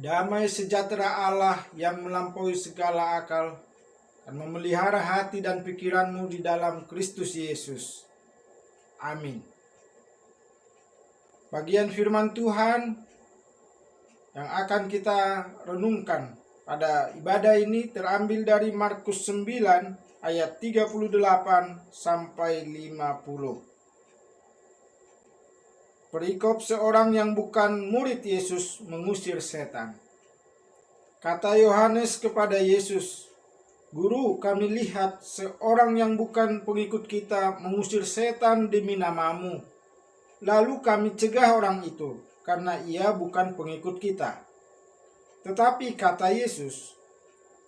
Damai sejahtera Allah yang melampaui segala akal akan memelihara hati dan pikiranmu di dalam Kristus Yesus. Amin. Bagian firman Tuhan yang akan kita renungkan pada ibadah ini terambil dari Markus 9 ayat 38 sampai 50. Perikop seorang yang bukan murid Yesus mengusir setan. Kata Yohanes kepada Yesus, "Guru, kami lihat seorang yang bukan pengikut kita mengusir setan demi namamu. Lalu kami cegah orang itu, karena ia bukan pengikut kita." Tetapi kata Yesus,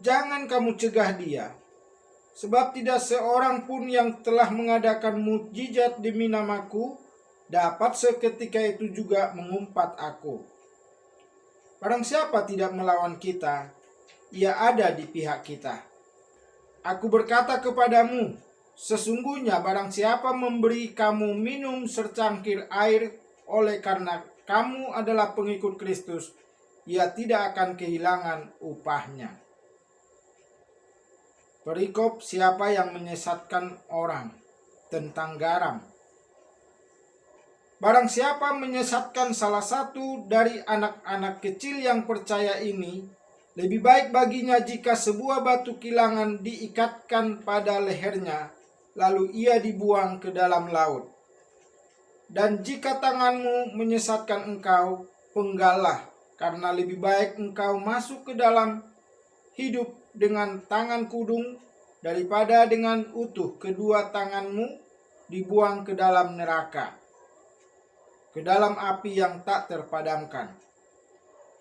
"Jangan kamu cegah dia, sebab tidak seorang pun yang telah mengadakan mukjizat demi namaku dapat seketika itu juga mengumpat aku. Barang siapa tidak melawan kita, ia ada di pihak kita. Aku berkata kepadamu, sesungguhnya barang siapa memberi kamu minum secangkir air oleh karena kamu adalah pengikut Kristus, ia tidak akan kehilangan upahnya." Perikop siapa yang menyesatkan orang tentang garam. Barang siapa menyesatkan salah satu dari anak-anak kecil yang percaya ini, lebih baik baginya jika sebuah batu kilangan diikatkan pada lehernya, lalu ia dibuang ke dalam laut. Dan jika tanganmu menyesatkan engkau, penggallah, karena lebih baik engkau masuk ke dalam hidup dengan tangan kudung, daripada dengan utuh kedua tanganmu dibuang ke dalam neraka, ke dalam api yang tak terpadamkan.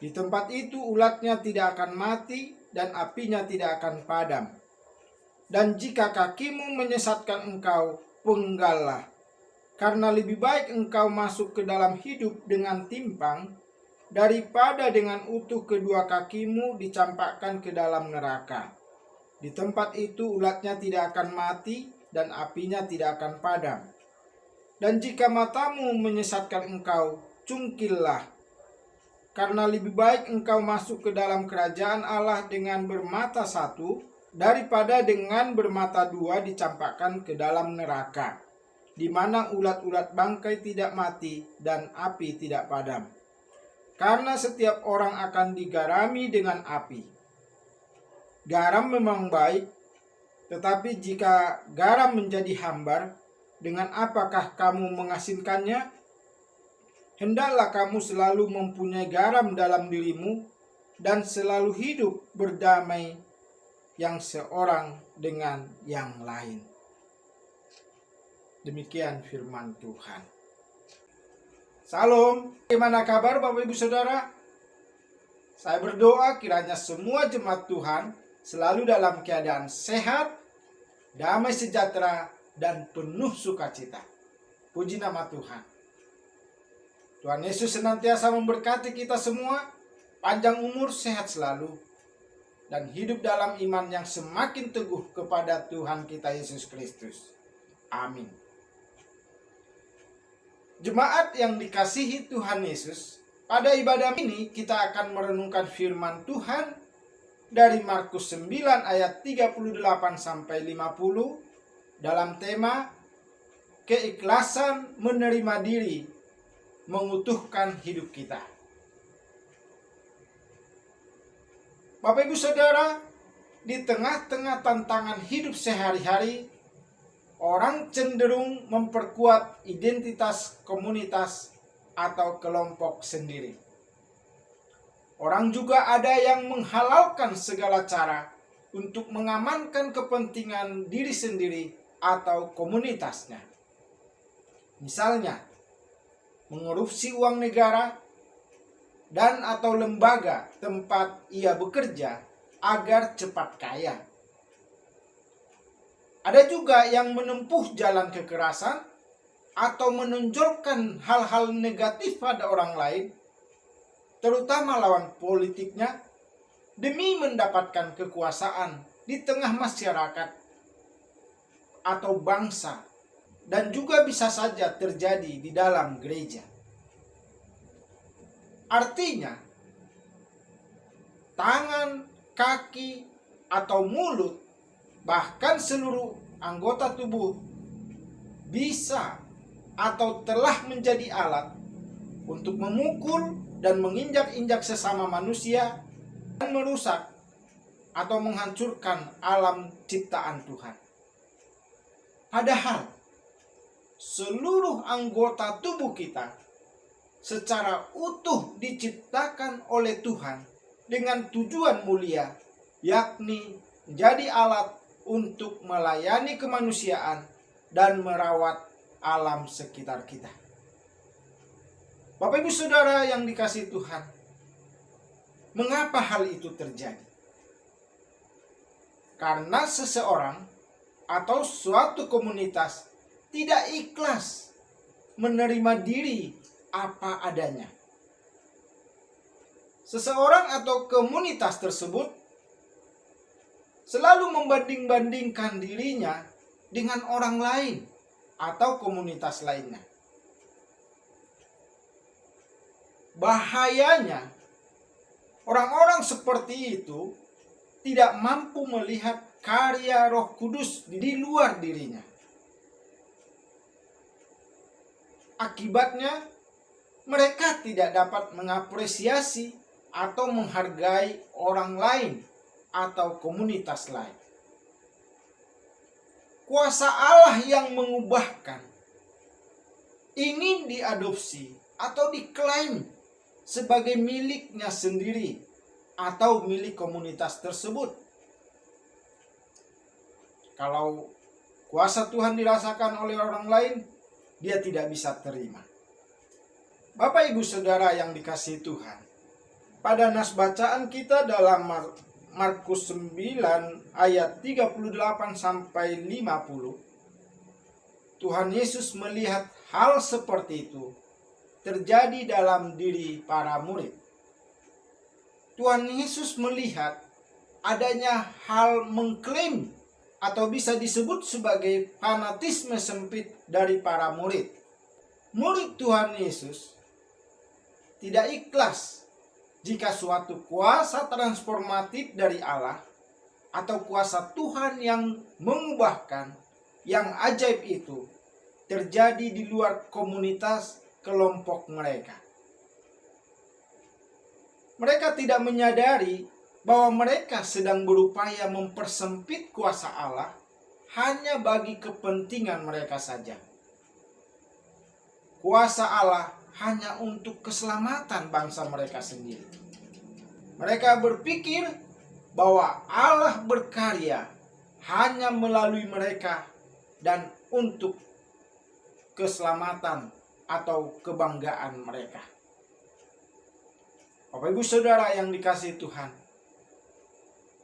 Di tempat itu ulatnya tidak akan mati dan apinya tidak akan padam. Dan jika kakimu menyesatkan engkau, penggallah, karena lebih baik engkau masuk ke dalam hidup dengan timpang, daripada dengan utuh kedua kakimu dicampakkan ke dalam neraka. Di tempat itu ulatnya tidak akan mati dan apinya tidak akan padam. Dan jika matamu menyesatkan engkau, cungkillah, karena lebih baik engkau masuk ke dalam kerajaan Allah dengan bermata satu, daripada dengan bermata dua dicampakkan ke dalam neraka, di mana ulat-ulat bangkai tidak mati dan api tidak padam. Karena setiap orang akan digarami dengan api. Garam memang baik, tetapi jika garam menjadi hambar, dengan apakah kamu mengasinkannya? Hendaklah kamu selalu mempunyai garam dalam dirimu dan selalu hidup berdamai yang seorang dengan yang lain. Demikian firman Tuhan. Salam, bagaimana kabar Bapak Ibu Saudara? Saya berdoa kiranya semua jemaat Tuhan selalu dalam keadaan sehat, damai sejahtera, dan penuh sukacita. Puji nama Tuhan. Tuhan Yesus senantiasa memberkati kita semua, panjang umur, sehat selalu, dan hidup dalam iman yang semakin teguh kepada Tuhan kita Yesus Kristus. Amin. Jemaat yang dikasihi Tuhan Yesus, pada ibadah ini kita akan merenungkan firman Tuhan dari Markus 9 ayat 38 sampai 50 dalam tema keikhlasan menerima diri mengutuhkan hidup kita. Bapak Ibu Saudara, di tengah-tengah tantangan hidup sehari-hari, orang cenderung memperkuat identitas komunitas atau kelompok sendiri. Orang juga ada yang menghalalkan segala cara untuk mengamankan kepentingan diri sendiri atau komunitasnya. Misalnya, mengorupsi uang negara dan atau lembaga tempat ia bekerja agar cepat kaya. Ada juga yang menempuh jalan kekerasan atau menonjolkan hal-hal negatif pada orang lain, terutama lawan politiknya, demi mendapatkan kekuasaan di tengah masyarakat atau bangsa, dan juga bisa saja terjadi di dalam gereja. Artinya, tangan, kaki, atau mulut, bahkan seluruh anggota tubuh bisa atau telah menjadi alat untuk memukul dan menginjak-injak sesama manusia dan merusak atau menghancurkan alam ciptaan Tuhan. Padahal seluruh anggota tubuh kita secara utuh diciptakan oleh Tuhan dengan tujuan mulia, yakni menjadi alat untuk melayani kemanusiaan dan merawat alam sekitar kita. Bapak Ibu Saudara yang dikasihi Tuhan, mengapa hal itu terjadi? Karena seseorang atau suatu komunitas tidak ikhlas menerima diri apa adanya. Seseorang atau komunitas tersebut selalu membanding-bandingkan dirinya dengan orang lain atau komunitas lainnya. Bahayanya, orang-orang seperti itu tidak mampu melihat karya Roh Kudus di luar dirinya. Akibatnya, mereka tidak dapat mengapresiasi atau menghargai orang lain atau komunitas lain. Kuasa Allah yang mengubahkan ingin diadopsi atau diklaim sebagai miliknya sendiri atau milik komunitas tersebut. Kalau kuasa Tuhan dirasakan oleh orang lain, dia tidak bisa terima. Bapak Ibu Saudara yang dikasihi Tuhan, pada nas bacaan kita dalam Markus 9 ayat 38 sampai 50, Tuhan Yesus melihat hal seperti itu terjadi dalam diri para murid. Tuhan Yesus melihat adanya hal mengklaim atau bisa disebut sebagai fanatisme sempit dari para murid. Murid Tuhan Yesus tidak ikhlas jika suatu kuasa transformatif dari Allah atau kuasa Tuhan yang mengubahkan, yang ajaib itu terjadi di luar komunitas kelompok mereka. Mereka tidak menyadari bahwa mereka sedang berupaya mempersempit kuasa Allah hanya bagi kepentingan mereka saja. Kuasa Allah hanya untuk keselamatan bangsa mereka sendiri. Mereka berpikir bahwa Allah berkarya hanya melalui mereka dan untuk keselamatan atau kebanggaan mereka. Bapak Ibu Saudara yang dikasihi Tuhan,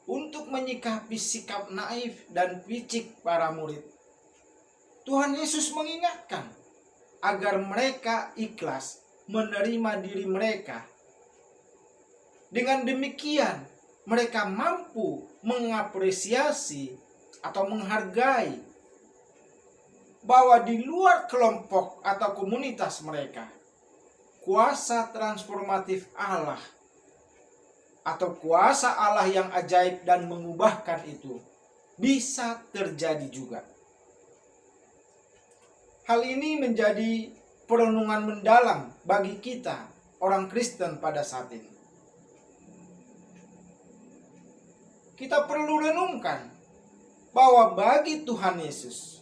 untuk menyikapi sikap naif dan picik para murid, Tuhan Yesus mengingatkan agar mereka ikhlas menerima diri mereka. Dengan demikian, mereka mampu mengapresiasi atau menghargai bahwa di luar kelompok atau komunitas mereka, kuasa transformatif Allah atau kuasa Allah yang ajaib dan mengubahkan itu bisa terjadi juga. Hal ini menjadi perenungan mendalam bagi kita, orang Kristen pada saat ini. Kita perlu renungkan bahwa bagi Tuhan Yesus,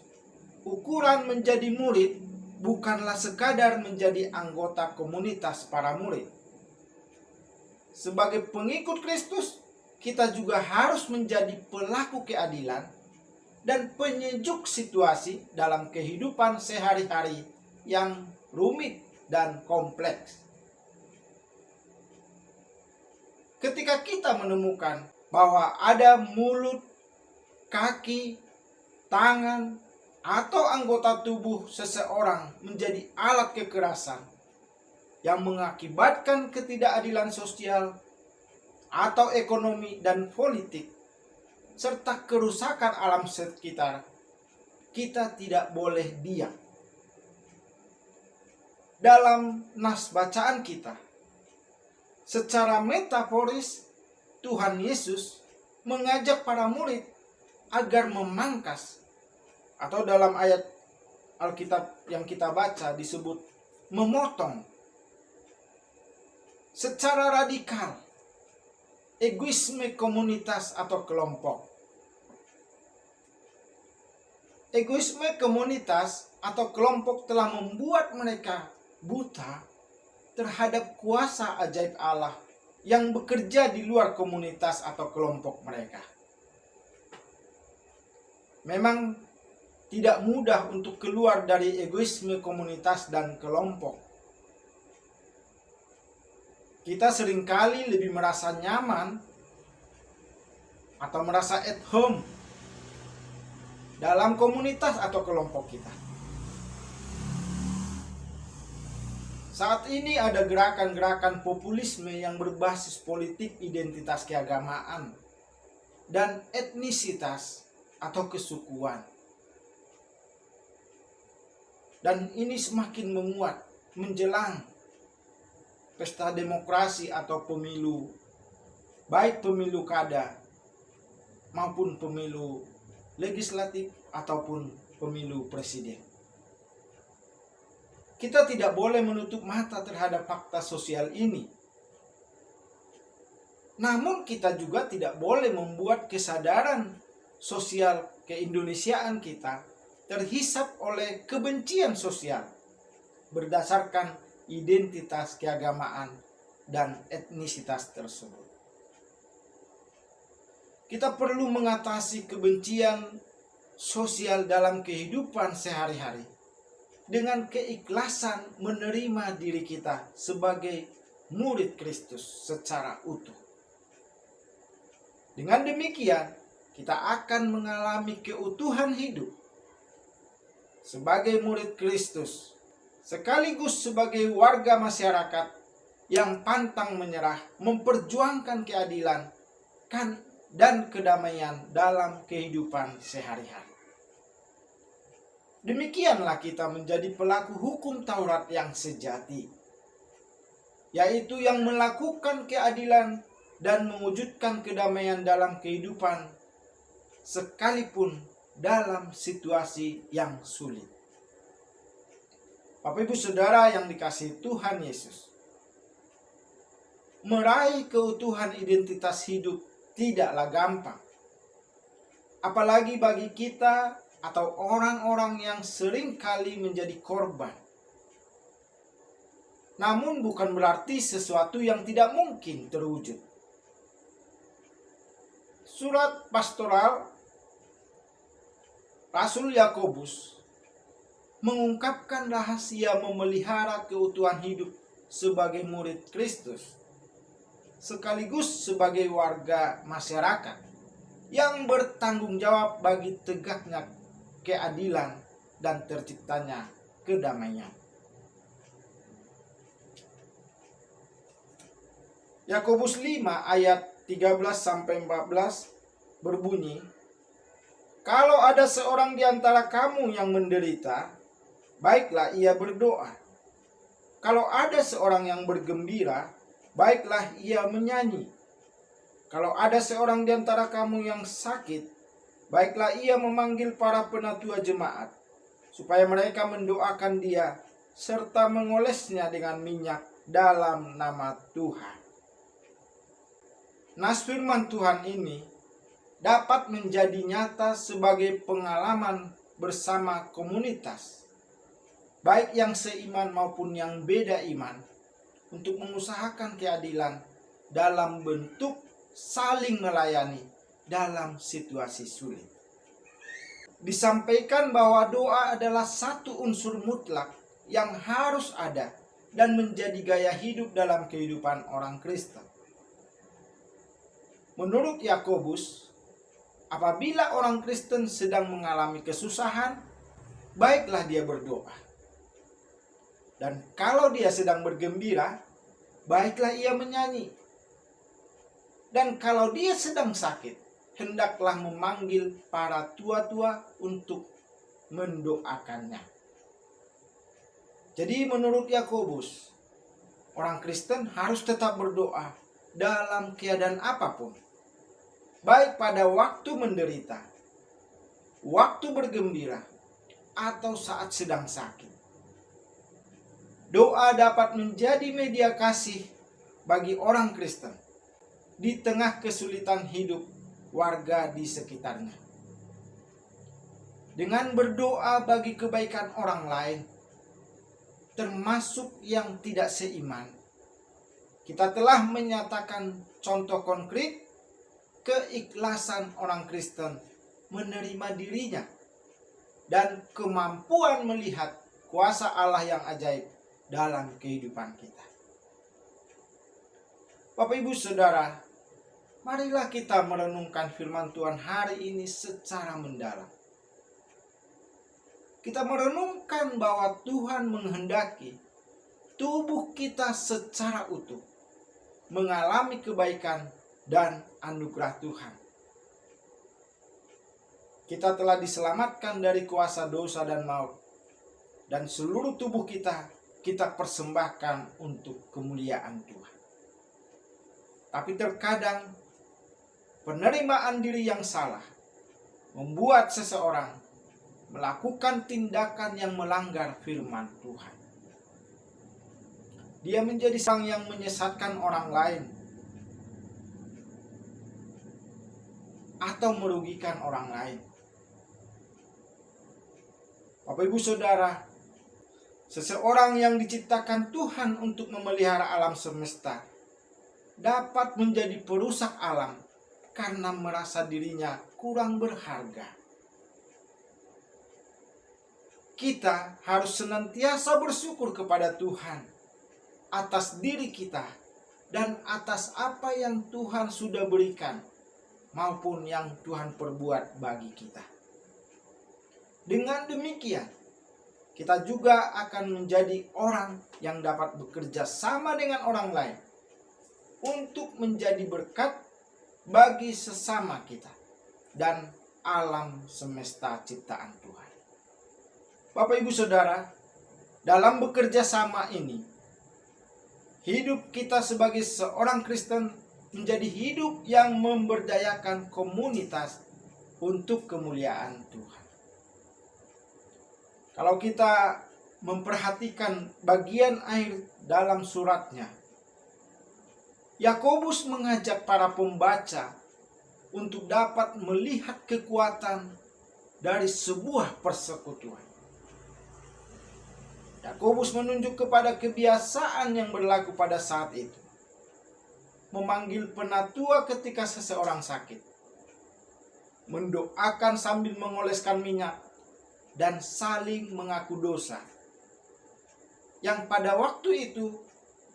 ukuran menjadi murid bukanlah sekadar menjadi anggota komunitas para murid. Sebagai pengikut Kristus, kita juga harus menjadi pelaku keadilan dan penyejuk situasi dalam kehidupan sehari-hari yang rumit dan kompleks. Ketika kita menemukan bahwa ada mulut, kaki, tangan, atau anggota tubuh seseorang menjadi alat kekerasan yang mengakibatkan ketidakadilan sosial atau ekonomi dan politik, serta kerusakan alam sekitar, kita tidak boleh diam. Dalam nas bacaan kita, secara metaforis, Tuhan Yesus mengajak para murid agar memangkas, atau dalam ayat Alkitab yang kita baca disebut memotong secara radikal egoisme komunitas atau kelompok. Egoisme komunitas atau kelompok telah membuat mereka buta terhadap kuasa ajaib Allah yang bekerja di luar komunitas atau kelompok mereka. Memang tidak mudah untuk keluar dari egoisme komunitas dan kelompok. Kita seringkali lebih merasa nyaman atau merasa at home dalam komunitas atau kelompok kita. Saat ini ada gerakan-gerakan populisme yang berbasis politik identitas keagamaan dan etnisitas atau kesukuan. Dan ini semakin menguat menjelang pesta demokrasi atau pemilu, baik pemilu kada maupun pemilu legislatif ataupun pemilu presiden. Kita tidak boleh menutup mata terhadap fakta sosial ini. Namun kita juga tidak boleh membuat kesadaran sosial keindonesiaan kita terhisap oleh kebencian sosial berdasarkan identitas keagamaan dan etnisitas tersebut. Kita perlu mengatasi kebencian sosial dalam kehidupan sehari-hari dengan keikhlasan menerima diri kita sebagai murid Kristus secara utuh. Dengan demikian, kita akan mengalami keutuhan hidup sebagai murid Kristus, sekaligus sebagai warga masyarakat yang pantang menyerah memperjuangkan keadilan dan kedamaian dalam kehidupan sehari-hari. Demikianlah kita menjadi pelaku hukum Taurat yang sejati, yaitu yang melakukan keadilan dan mewujudkan kedamaian dalam kehidupan sekalipun dalam situasi yang sulit. Bapak Ibu Saudara yang dikasihi Tuhan Yesus, meraih keutuhan identitas hidup tidaklah gampang. Apalagi bagi kita atau orang-orang yang sering kali menjadi korban. Namun bukan berarti sesuatu yang tidak mungkin terwujud. Surat pastoral Rasul Yakobus mengungkapkan rahasia memelihara keutuhan hidup sebagai murid Kristus, sekaligus sebagai warga masyarakat yang bertanggung jawab bagi tegaknya keadilan dan terciptanya kedamaian. Yakobus 5 ayat 13-14 berbunyi, "Kalau ada seorang di antara kamu yang menderita, baiklah ia berdoa. Kalau ada seorang yang bergembira, baiklah ia menyanyi. Kalau ada seorang di antara kamu yang sakit, baiklah ia memanggil para penatua jemaat, supaya mereka mendoakan dia, serta mengolesnya dengan minyak dalam nama Tuhan." Nas firman Tuhan ini dapat menjadi nyata sebagai pengalaman bersama komunitas, baik yang seiman maupun yang beda iman, untuk mengusahakan keadilan dalam bentuk saling melayani dalam situasi sulit. Disampaikan bahwa doa adalah satu unsur mutlak yang harus ada dan menjadi gaya hidup dalam kehidupan orang Kristen. Menurut Yakobus, apabila orang Kristen sedang mengalami kesusahan, baiklah dia berdoa. Dan kalau dia sedang bergembira, baiklah ia menyanyi. Dan kalau dia sedang sakit, hendaklah memanggil para tua-tua untuk mendoakannya. Jadi menurut Yakobus, orang Kristen harus tetap berdoa dalam keadaan apapun, baik pada waktu menderita, waktu bergembira, atau saat sedang sakit. Doa dapat menjadi media kasih bagi orang Kristen di tengah kesulitan hidup warga di sekitarnya. Dengan berdoa bagi kebaikan orang lain, termasuk yang tidak seiman, kita telah menyatakan contoh konkret keikhlasan orang Kristen menerima dirinya dan kemampuan melihat kuasa Allah yang ajaib dalam kehidupan kita. Bapak Ibu Saudara, marilah kita merenungkan firman Tuhan hari ini secara mendalam. Kita merenungkan bahwa Tuhan menghendaki tubuh kita secara utuh mengalami kebaikan dan anugerah Tuhan. Kita telah diselamatkan dari kuasa dosa dan maut, dan seluruh tubuh kita persembahkan untuk kemuliaan Tuhan. Tapi terkadang penerimaan diri yang salah membuat seseorang melakukan tindakan yang melanggar firman Tuhan. Dia menjadi sang yang menyesatkan orang lain atau merugikan orang lain. Bapak Ibu Saudara, seseorang yang diciptakan Tuhan untuk memelihara alam semesta dapat menjadi perusak alam karena merasa dirinya kurang berharga. Kita harus senantiasa bersyukur kepada Tuhan atas diri kita dan atas apa yang Tuhan sudah berikan maupun yang Tuhan perbuat bagi kita. Dengan demikian, kita juga akan menjadi orang yang dapat bekerja sama dengan orang lain untuk menjadi berkat bagi sesama kita dan alam semesta ciptaan Tuhan. Bapak Ibu Saudara, dalam bekerja sama ini, hidup kita sebagai seorang Kristen menjadi hidup yang memberdayakan komunitas untuk kemuliaan Tuhan. Kalau kita memperhatikan bagian akhir dalam suratnya, Yakobus mengajak para pembaca untuk dapat melihat kekuatan dari sebuah persekutuan. Yakobus menunjuk kepada kebiasaan yang berlaku pada saat itu. Memanggil penatua ketika seseorang sakit. Mendoakan sambil mengoleskan minyak. Dan saling mengaku dosa. Yang pada waktu itu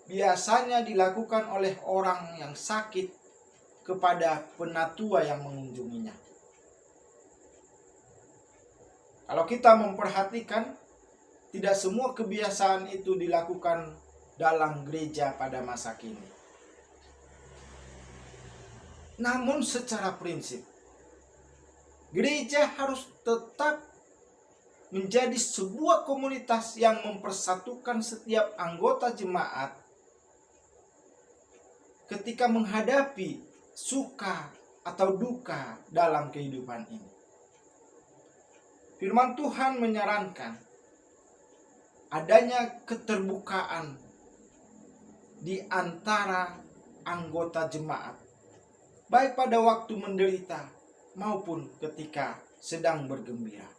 biasanya dilakukan oleh orang yang sakit kepada penatua yang mengunjunginya. Kalau kita memperhatikan, tidak semua kebiasaan itu dilakukan dalam gereja pada masa kini. Namun secara prinsip, gereja harus tetap menjadi sebuah komunitas yang mempersatukan setiap anggota jemaat ketika menghadapi suka atau duka dalam kehidupan ini. Firman Tuhan menyarankan adanya keterbukaan di antara anggota jemaat, baik pada waktu menderita maupun ketika sedang bergembira.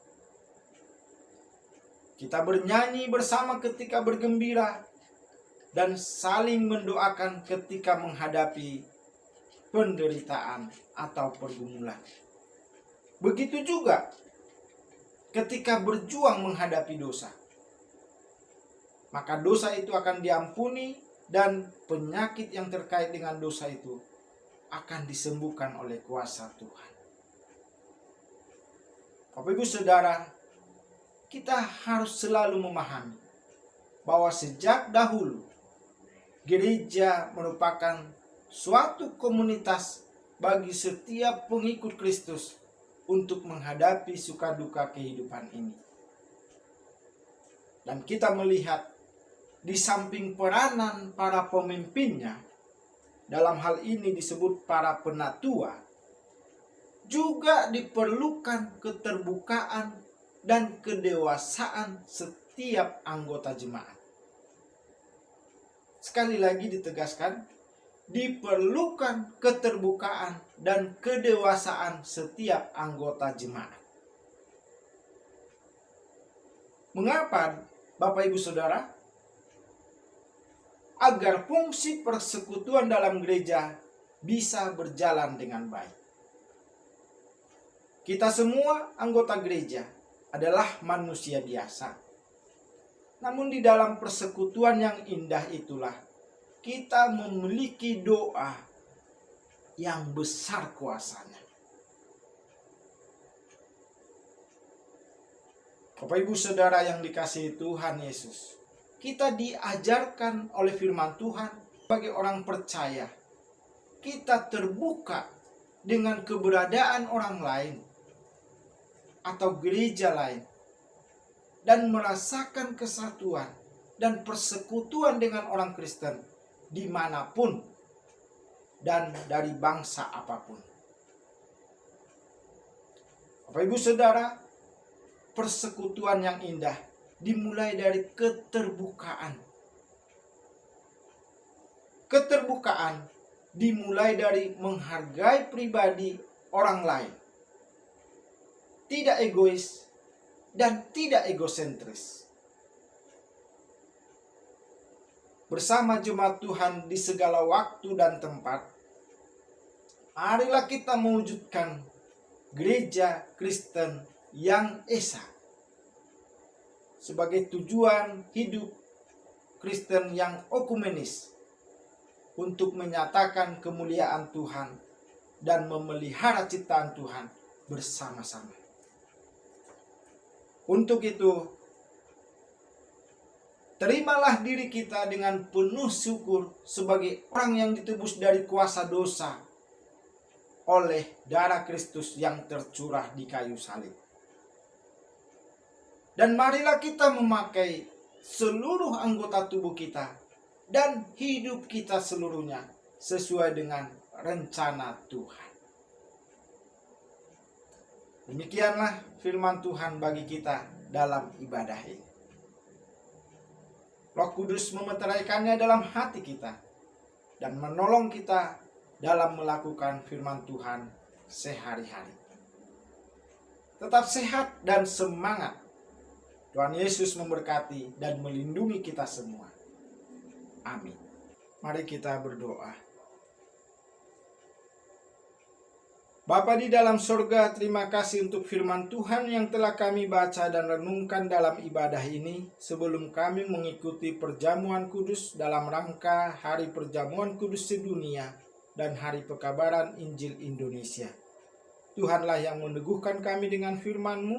Kita bernyanyi bersama ketika bergembira dan saling mendoakan ketika menghadapi penderitaan atau pergumulan. Begitu juga ketika berjuang menghadapi dosa. Maka dosa itu akan diampuni dan penyakit yang terkait dengan dosa itu akan disembuhkan oleh kuasa Tuhan. Bapak Ibu Saudara, kita harus selalu memahami bahwa sejak dahulu gereja merupakan suatu komunitas bagi setiap pengikut Kristus untuk menghadapi suka duka kehidupan ini. Dan kita melihat di samping peranan para pemimpinnya dalam hal ini disebut para penatua, juga diperlukan keterbukaan dan kedewasaan setiap anggota jemaat. Sekali lagi ditegaskan, diperlukan keterbukaan dan kedewasaan setiap anggota jemaat. Mengapa, Bapak Ibu Saudara? Agar fungsi persekutuan dalam gereja bisa berjalan dengan baik. Kita semua anggota gereja adalah manusia biasa. Namun di dalam persekutuan yang indah itulah kita memiliki doa yang besar kuasanya. Bapak Ibu Saudara yang dikasihi Tuhan Yesus, kita diajarkan oleh firman Tuhan sebagai orang percaya. Kita terbuka dengan keberadaan orang lain atau gereja lain dan merasakan kesatuan dan persekutuan dengan orang Kristen dimanapun dan dari bangsa apapun. Bapak Ibu Saudara, persekutuan yang indah dimulai dari keterbukaan. Keterbukaan dimulai dari menghargai pribadi orang lain. Tidak egois dan tidak egosentris. Bersama jemaat Tuhan di segala waktu dan tempat, marilah kita mewujudkan gereja Kristen yang esa sebagai tujuan hidup Kristen yang ekumenis untuk menyatakan kemuliaan Tuhan dan memelihara ciptaan Tuhan bersama-sama. Untuk itu, terimalah diri kita dengan penuh syukur sebagai orang yang ditebus dari kuasa dosa oleh darah Kristus yang tercurah di kayu salib. Dan marilah kita memakai seluruh anggota tubuh kita dan hidup kita seluruhnya sesuai dengan rencana Tuhan. Demikianlah firman Tuhan bagi kita dalam ibadah ini. Roh Kudus memeteraikannya dalam hati kita dan menolong kita dalam melakukan firman Tuhan sehari-hari. Tetap sehat dan semangat. Tuhan Yesus memberkati dan melindungi kita semua. Amin. Mari kita berdoa. Bapa di dalam surga, terima kasih untuk firman Tuhan yang telah kami baca dan renungkan dalam ibadah ini sebelum kami mengikuti perjamuan kudus dalam rangka Hari Perjamuan Kudus Sedunia dan Hari Pekabaran Injil Indonesia. Tuhanlah yang meneguhkan kami dengan firman-Mu,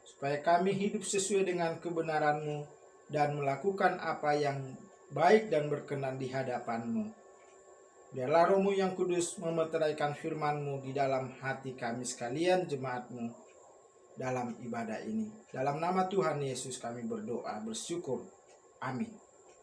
supaya kami hidup sesuai dengan kebenaran-Mu dan melakukan apa yang baik dan berkenan di hadapan-Mu. Biarlah Roh-Mu yang kudus memeteraikan firman-Mu di dalam hati kami sekalian jemaat-Mu dalam ibadah ini. Dalam nama Tuhan Yesus kami berdoa, bersyukur. Amin.